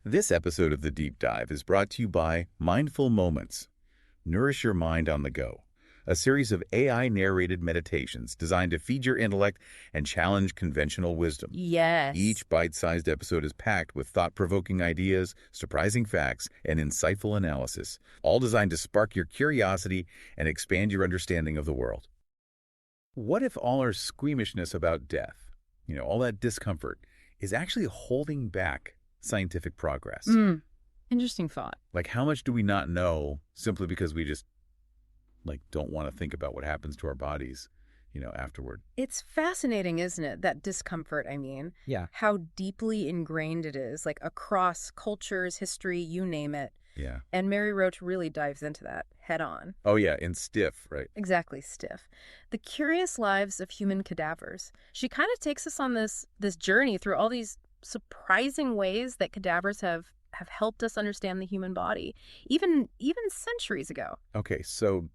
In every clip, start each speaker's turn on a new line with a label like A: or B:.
A: This episode of The Deep Dive is brought to you by Mindful Moments. Nourish your mind on the go. A series of AI-narrated meditations designed to feed your intellect and challenge conventional wisdom.
B: Yes.
A: Each bite-sized episode is packed with thought-provoking ideas, surprising facts, and insightful analysis, all designed to spark your curiosity and expand your understanding of the world. What if all our squeamishness about death, all that discomfort, is actually holding back scientific progress?
B: Interesting thought.
A: Like, how much do we not know simply because we just don't want to think about what happens to our bodies, afterward?
B: It's fascinating, isn't it? That discomfort,
A: Yeah.
B: How deeply ingrained it is, across cultures, history, you name it.
A: Yeah.
B: And Mary Roach really dives into that head on.
A: Oh, yeah, in Stiff, right?
B: Exactly, Stiff. The Curious Lives of Human Cadavers. She kind of takes us on this journey through all these surprising ways that cadavers have helped us understand the human body, even centuries ago.
A: Okay, so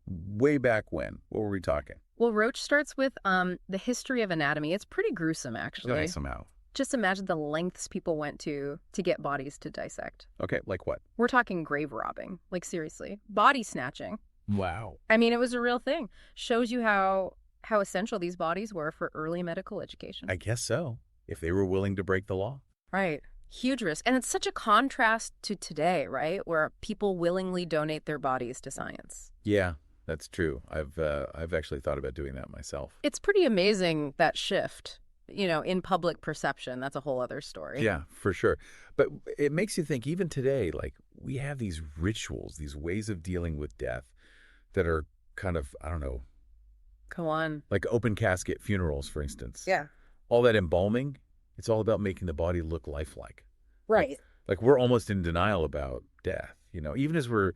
A: way back when? What were we talking?
B: Well, Roach starts with the history of anatomy. It's pretty gruesome, actually.
A: Okay, somehow.
B: Just imagine the lengths people went to get bodies to dissect.
A: Okay, like what?
B: We're talking grave robbing, seriously. Body snatching.
A: Wow.
B: It was a real thing. Shows you how essential these bodies were for early medical education.
A: I guess so, if they were willing to break the law.
B: Right. Huge risk. And it's such a contrast to today, right? Where people willingly donate their bodies to science.
A: Yeah, that's true. I've actually thought about doing that myself.
B: It's pretty amazing, that shift, in public perception. That's a whole other story.
A: Yeah, for sure. But it makes you think, even today, we have these rituals, these ways of dealing with death that are kind of, I don't know.
B: Go on.
A: Like open casket funerals, for instance.
B: Yeah.
A: All that embalming, it's all about making the body look lifelike.
B: Right.
A: Like we're almost in denial about death, even as we're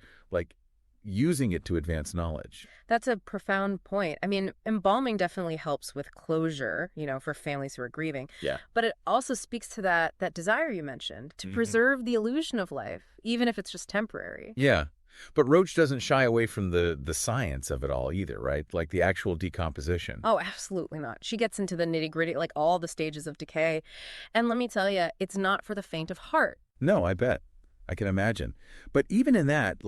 A: using it to advance knowledge.
B: That's a profound point. Embalming definitely helps with closure, for families who are grieving.
A: Yeah.
B: But it also speaks to that desire you mentioned to preserve the illusion of life, even if it's just temporary.
A: Yeah. But Roach doesn't shy away from the science of it all either, right? Like the actual decomposition.
B: Oh, absolutely not. She gets into the nitty-gritty, all the stages of decay. And let me tell you, it's not for the faint of heart.
A: No, I bet. I can imagine. But even in that,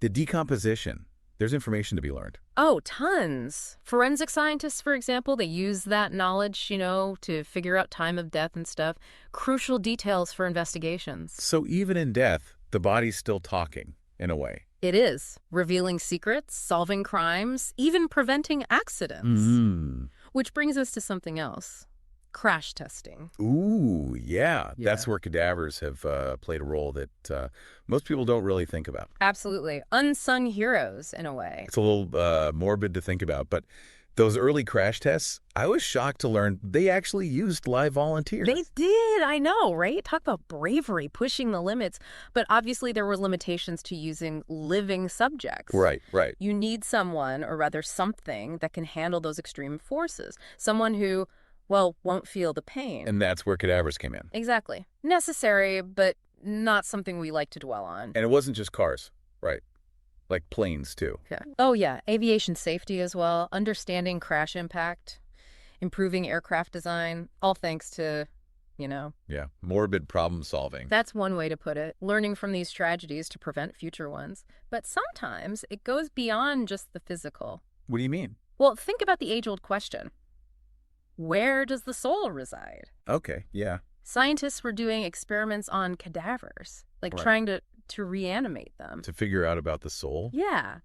A: the decomposition, there's information to be learned.
B: Oh, tons. Forensic scientists, for example, they use that knowledge, to figure out time of death and stuff. Crucial details for investigations.
A: So even in death, the body's still talking, in a way.
B: It is. Revealing secrets, solving crimes, even preventing accidents. Which brings us to something else. Crash testing.
A: Ooh, yeah. That's where cadavers have played a role that most people don't really think about.
B: Absolutely. Unsung heroes, in a way.
A: It's a little morbid to think about, but those early crash tests, I was shocked to learn they actually used live volunteers.
B: They did, I know, right? Talk about bravery, pushing the limits. But obviously there were limitations to using living subjects.
A: Right.
B: You need someone, or rather something, that can handle those extreme forces. Someone who, won't feel the pain.
A: And that's where cadavers came in.
B: Exactly. Necessary, but not something we like to dwell on.
A: And it wasn't just cars, right? Like planes, too.
B: Yeah. Oh, yeah. Aviation safety as well. Understanding crash impact. Improving aircraft design. All thanks to,
A: Yeah. Morbid problem solving.
B: That's one way to put it. Learning from these tragedies to prevent future ones. But sometimes it goes beyond just the physical.
A: What do you mean?
B: Well, think about the age-old question. Where does the soul reside?
A: Okay, yeah.
B: Scientists were doing experiments on cadavers, trying to reanimate them.
A: To figure out about the soul?
B: Yeah.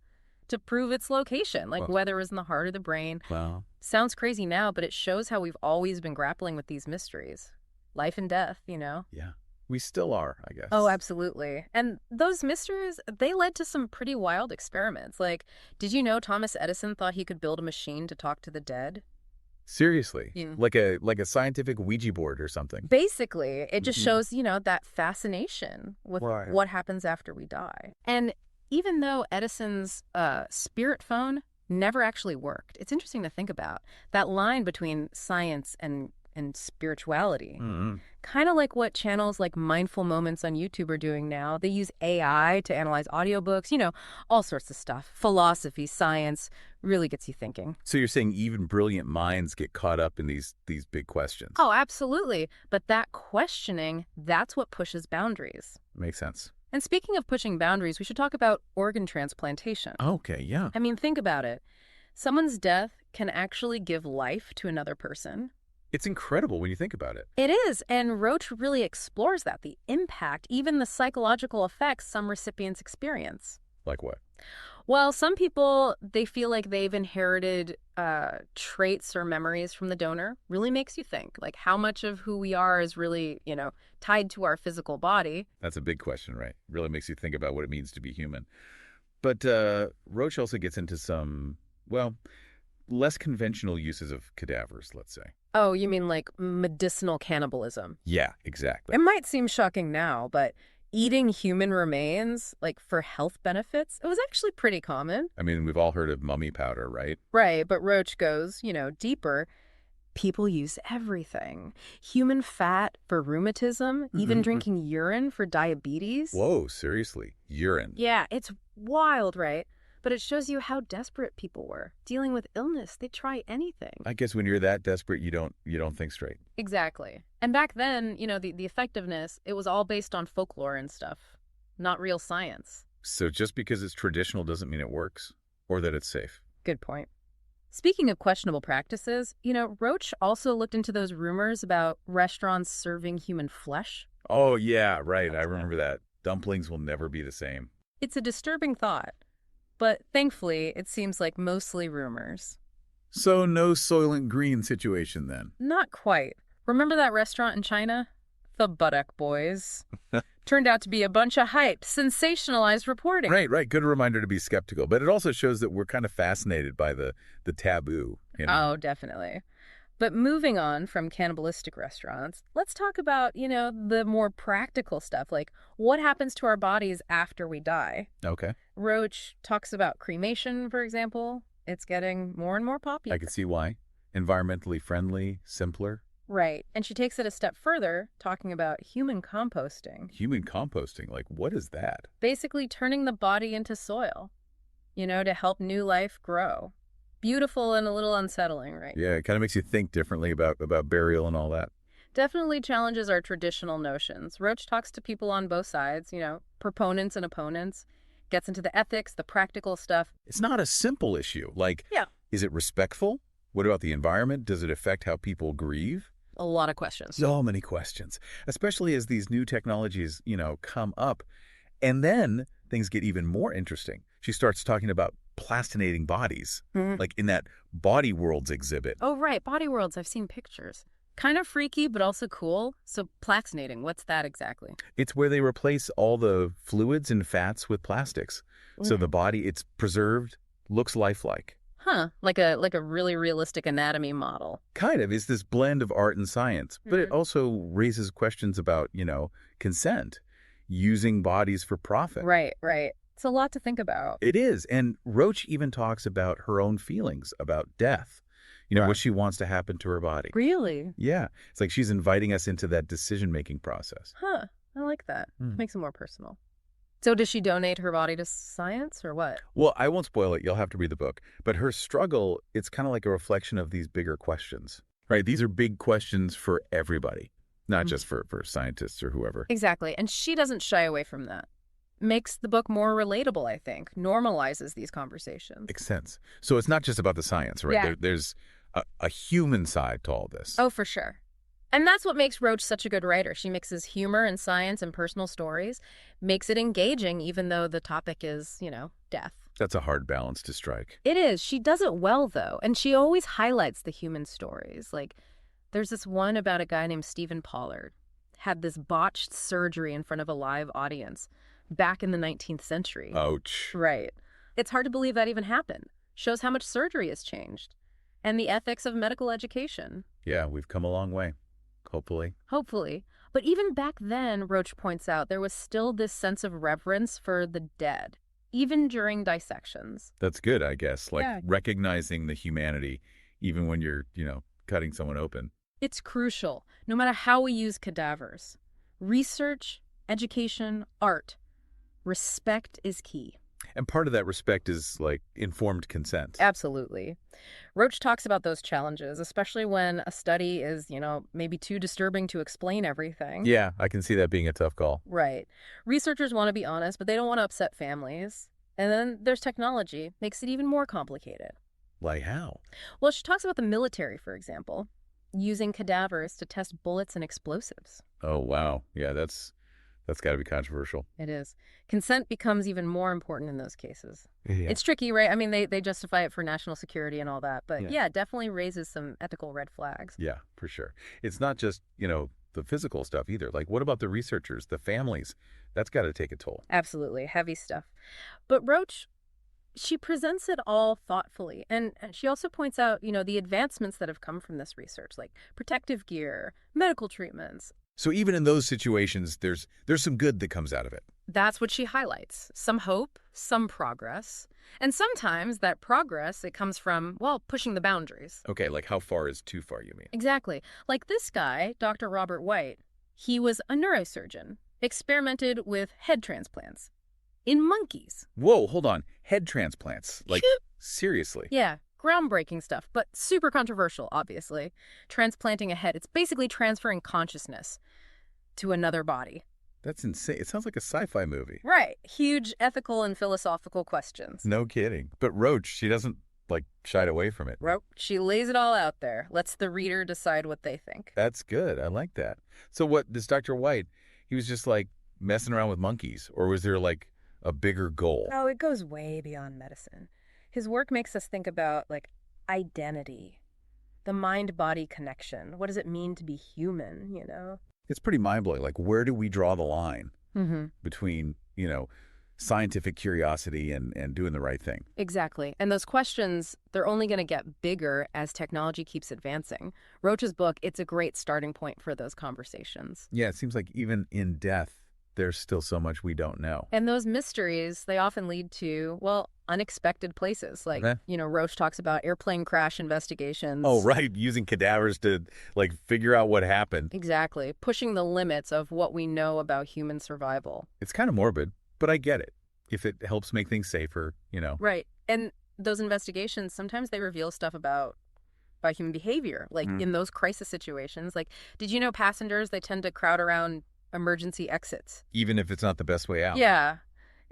B: To prove its location, whether it was in the heart or the brain.
A: Wow.
B: Sounds crazy now, but it shows how we've always been grappling with these mysteries. Life and death,
A: Yeah. We still are, I guess.
B: Oh, absolutely. And those mysteries, they led to some pretty wild experiments. Did you know Thomas Edison thought he could build a machine to talk to the dead?
A: Seriously?
B: Yeah.
A: Like a scientific Ouija board or something?
B: Basically, it just shows, that fascination with what happens after we die. And even though Edison's spirit phone never actually worked, it's interesting to think about that line between science and spirituality. Kind of like what channels like Mindful Moments on YouTube are doing now. They use AI to analyze audiobooks, all sorts of stuff. Philosophy, science, really gets you thinking.
A: So you're saying even brilliant minds get caught up in these big questions.
B: Oh, absolutely. But that questioning, that's what pushes boundaries.
A: Makes sense.
B: And speaking of pushing boundaries, we should talk about organ transplantation.
A: Okay, yeah.
B: I mean, think about it. Someone's death can actually give life to another person.
A: It's incredible when you think about it.
B: It is, and Roach really explores that, the impact, even the psychological effects some recipients experience.
A: Like what?
B: Well, some people, they feel like they've inherited traits or memories from the donor. Really makes you think, like how much of who we are is really, tied to our physical body.
A: That's a big question, right? Really makes you think about what it means to be human. But Roach also gets into some, well, less conventional uses of cadavers, let's say.
B: Oh, you mean like medicinal cannibalism?
A: Yeah, exactly.
B: It might seem shocking now, but eating human remains, like for health benefits, it was actually pretty common.
A: I mean, we've all heard of mummy powder, right?
B: Right, but Roach goes, deeper. People use everything. Human fat for rheumatism, even drinking urine for diabetes.
A: Whoa, seriously? Urine?
B: Yeah, it's wild, right? But it shows you how desperate people were. Dealing with illness, they'd try anything.
A: I guess when you're that desperate, you don't think straight.
B: Exactly. And back then, the effectiveness, it was all based on folklore and stuff, not real science.
A: So just because it's traditional doesn't mean it works or that it's safe.
B: Good point. Speaking of questionable practices, Roach also looked into those rumors about restaurants serving human flesh.
A: Oh, yeah, right. I remember that. Dumplings will never be the same.
B: It's a disturbing thought, but thankfully, it seems like mostly rumors.
A: So no Soylent Green situation then?
B: Not quite. Remember that restaurant in China? The Buttock Boys. Turned out to be a bunch of hype, sensationalized reporting.
A: Right. Good reminder to be skeptical. But it also shows that we're kind of fascinated by the taboo.
B: Oh, definitely. But moving on from cannibalistic restaurants, let's talk about, the more practical stuff, like what happens to our bodies after we die.
A: Okay.
B: Roach talks about cremation, for example. It's getting more and more popular.
A: I can see why. Environmentally friendly, simpler.
B: Right. And she takes it a step further, talking about human composting.
A: Human composting, like what is that?
B: Basically turning the body into soil, to help new life grow. Beautiful and a little unsettling, right?
A: Yeah, it kind of makes you think differently about burial and all that.
B: Definitely challenges our traditional notions. Roach talks to people on both sides, proponents and opponents, gets into the ethics, the practical stuff.
A: It's not a simple issue. Like,
B: Yeah.
A: Is it respectful? What about the environment? Does it affect how people grieve?
B: A lot of questions.
A: So many questions, especially as these new technologies, come up. And then things get even more interesting. She starts talking about plastinating bodies, like in that Body Worlds exhibit.
B: Oh, right. Body Worlds. I've seen pictures. Kind of freaky, but also cool. So plastinating, what's that exactly?
A: It's where they replace all the fluids and fats with plastics. So the body, it's preserved, looks lifelike.
B: Huh. Like a really realistic anatomy model.
A: Kind of. It's this blend of art and science. But it also raises questions about, consent, using bodies for profit.
B: Right. It's a lot to think about.
A: It is. And Roach even talks about her own feelings about death, what she wants to happen to her body.
B: Really?
A: Yeah. It's like she's inviting us into that decision-making process.
B: Huh. I like that. Makes it more personal. So does she donate her body to science or what?
A: Well, I won't spoil it. You'll have to read the book. But her struggle, it's kind of like a reflection of these bigger questions, right? These are big questions for everybody, not just for scientists or whoever.
B: Exactly. And she doesn't shy away from that. Makes the book more relatable, I think. Normalizes these conversations.
A: Makes sense. So it's not just about the science, right?
B: Yeah.
A: There's a human side to all this.
B: Oh, for sure. And that's what makes Roach such a good writer. She mixes humor and science and personal stories, makes it engaging even though the topic is, death.
A: That's a hard balance to strike.
B: It is. She does it well, though, and she always highlights the human stories. Like, there's this one about a guy named Stephen Pollard. Had this botched surgery in front of a live audience back in the 19th century.
A: Ouch.
B: Right. It's hard to believe that even happened. Shows how much surgery has changed. And the ethics of medical education.
A: Yeah, we've come a long way. Hopefully.
B: But even back then, Roach points out, there was still this sense of reverence for the dead, even during dissections.
A: That's good, I guess. Like
B: Yeah.
A: recognizing the humanity, even when you're, cutting someone open.
B: It's crucial, no matter how we use cadavers. Research, education, art. Respect is key.
A: And part of that respect is like informed consent.
B: Absolutely. Roach talks about those challenges, especially when a study is, maybe too disturbing to explain everything.
A: Yeah, I can see that being a tough call.
B: Right. Researchers want to be honest, but they don't want to upset families. And then there's technology, makes it even more complicated.
A: Like how?
B: Well, she talks about the military, for example, using cadavers to test bullets and explosives.
A: Oh, wow. Yeah, that's got to be controversial.
B: It is. Consent becomes even more important in those cases.
A: Yeah.
B: It's tricky, right? I mean, they justify it for national security and all that, but
A: Yeah.
B: yeah, it definitely raises some ethical red flags.
A: Yeah, for sure. It's not just, the physical stuff either. Like, what about the researchers, the families? That's got to take a toll.
B: Absolutely. Heavy stuff. But Roach, she presents it all thoughtfully. And she also points out, the advancements that have come from this research, like protective gear, medical treatments.
A: So even in those situations, there's some good that comes out of it.
B: That's what she highlights. Some hope, some progress. And sometimes that progress, it comes from, well, pushing the boundaries.
A: Okay, like how far is too far, you mean?
B: Exactly. Like this guy, Dr. Robert White, he was a neurosurgeon, experimented with head transplants in monkeys.
A: Whoa, hold on. Head transplants. Like, seriously?
B: Yeah, groundbreaking stuff, but super controversial, obviously. Transplanting a head, it's basically transferring consciousness to another body.
A: That's insane. It sounds like a sci-fi movie.
B: Right. Huge ethical and philosophical questions.
A: No kidding. But Roach, she doesn't, shied away from it.
B: Roach, she lays it all out there, lets the reader decide what they think.
A: That's good. I like that. So what, this Dr. White, he was just, messing around with monkeys? Or was there, a bigger goal?
B: Oh, it goes way beyond medicine. His work makes us think about, identity, the mind-body connection. What does it mean to be human,
A: It's pretty mind-blowing. Where do we draw the line
B: Mm-hmm.
A: between, scientific curiosity and doing the right thing?
B: Exactly. And those questions, they're only going to get bigger as technology keeps advancing. Roach's book, it's a great starting point for those conversations.
A: Yeah, it seems like even in death, there's still so much we don't know.
B: And those mysteries, they often lead to, well, unexpected places.
A: Okay.
B: Roach talks about airplane crash investigations.
A: Oh, right. Using cadavers to, figure out what happened.
B: Exactly. Pushing the limits of what we know about human survival.
A: It's kind of morbid, but I get it. If it helps make things safer,
B: Right. And those investigations, sometimes they reveal stuff about human behavior, in those crisis situations. Did you know passengers, they tend to crowd around emergency exits?
A: Even if it's not the best way out.
B: Yeah.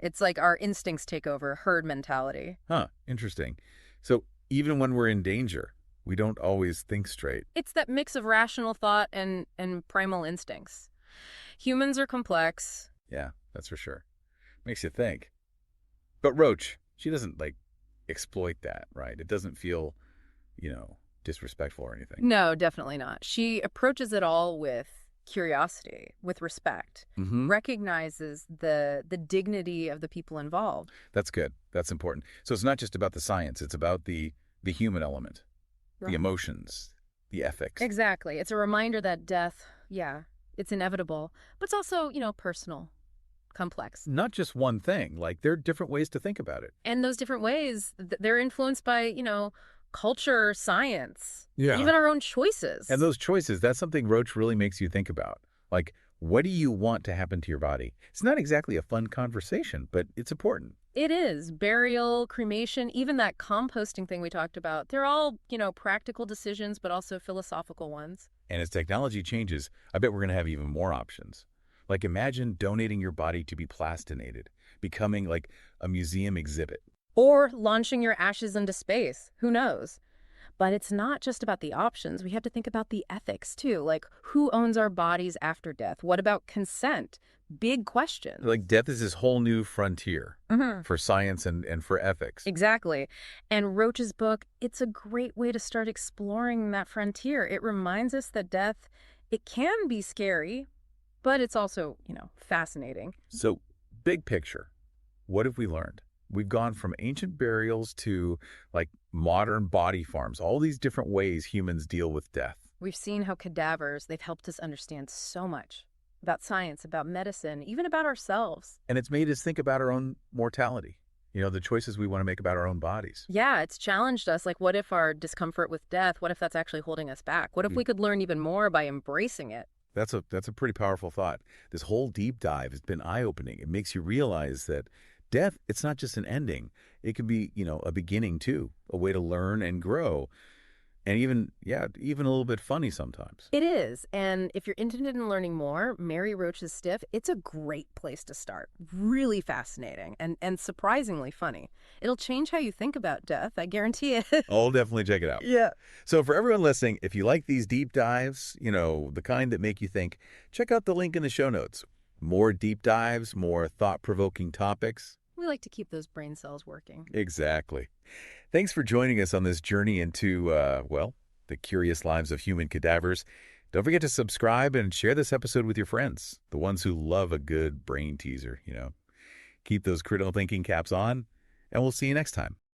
B: It's like our instincts take over, herd mentality.
A: Huh. Interesting. So even when we're in danger, we don't always think straight.
B: It's that mix of rational thought and primal instincts. Humans are complex.
A: Yeah, that's for sure. Makes you think. But Roach, she doesn't, exploit that, right? It doesn't feel, disrespectful or anything.
B: No, definitely not. She approaches it all with curiosity, with respect,
A: Mm-hmm.
B: recognizes the dignity of the people involved.
A: That's good. That's important. So it's not just about the science. It's about the human element,
B: Right.
A: the emotions, the ethics.
B: Exactly. It's a reminder that death, yeah, it's inevitable, but it's also, personal, complex.
A: Not just one thing. There are different ways to think about it.
B: And those different ways, they're influenced by, culture, science,
A: Yeah.
B: even our own choices.
A: And those choices, that's something Roach really makes you think about. What do you want to happen to your body? It's not exactly a fun conversation, but it's important.
B: It is. Burial, cremation, even that composting thing we talked about. They're all, practical decisions, but also philosophical ones.
A: And as technology changes, I bet we're going to have even more options. Imagine donating your body to be plastinated, becoming a museum exhibit.
B: Or launching your ashes into space. Who knows? But it's not just about the options. We have to think about the ethics, too. Who owns our bodies after death? What about consent? Big questions.
A: Death is this whole new frontier
B: Mm-hmm.
A: for science and for ethics.
B: Exactly. And Roach's book, it's a great way to start exploring that frontier. It reminds us that death, it can be scary, but it's also, fascinating.
A: So, big picture, what have we learned? We've gone from ancient burials to modern body farms, all these different ways humans deal with death.
B: We've seen how cadavers, they've helped us understand so much about science, about medicine, even about ourselves.
A: And it's made us think about our own mortality. The choices we want to make about our own bodies.
B: Yeah, it's challenged us. Like, what if our discomfort with death, what if that's actually holding us back? What if
A: Mm.
B: we could learn even more by embracing it?
A: That's a pretty powerful thought. This whole deep dive has been eye-opening. It makes you realize that death, it's not just an ending. It could be, a beginning too, a way to learn and grow. And even, yeah, even a little bit funny sometimes.
B: It is. And if you're interested in learning more, Mary Roach's Stiff, it's a great place to start. Really fascinating and surprisingly funny. It'll change how you think about death, I guarantee it.
A: I'll definitely check it out.
B: Yeah.
A: So for everyone listening, if you like these deep dives, the kind that make you think, check out the link in the show notes. More deep dives, more thought-provoking topics.
B: We like to keep those brain cells working.
A: Exactly. Thanks for joining us on this journey into, the curious lives of human cadavers. Don't forget to subscribe and share this episode with your friends, the ones who love a good brain teaser. Keep those critical thinking caps on, and we'll see you next time.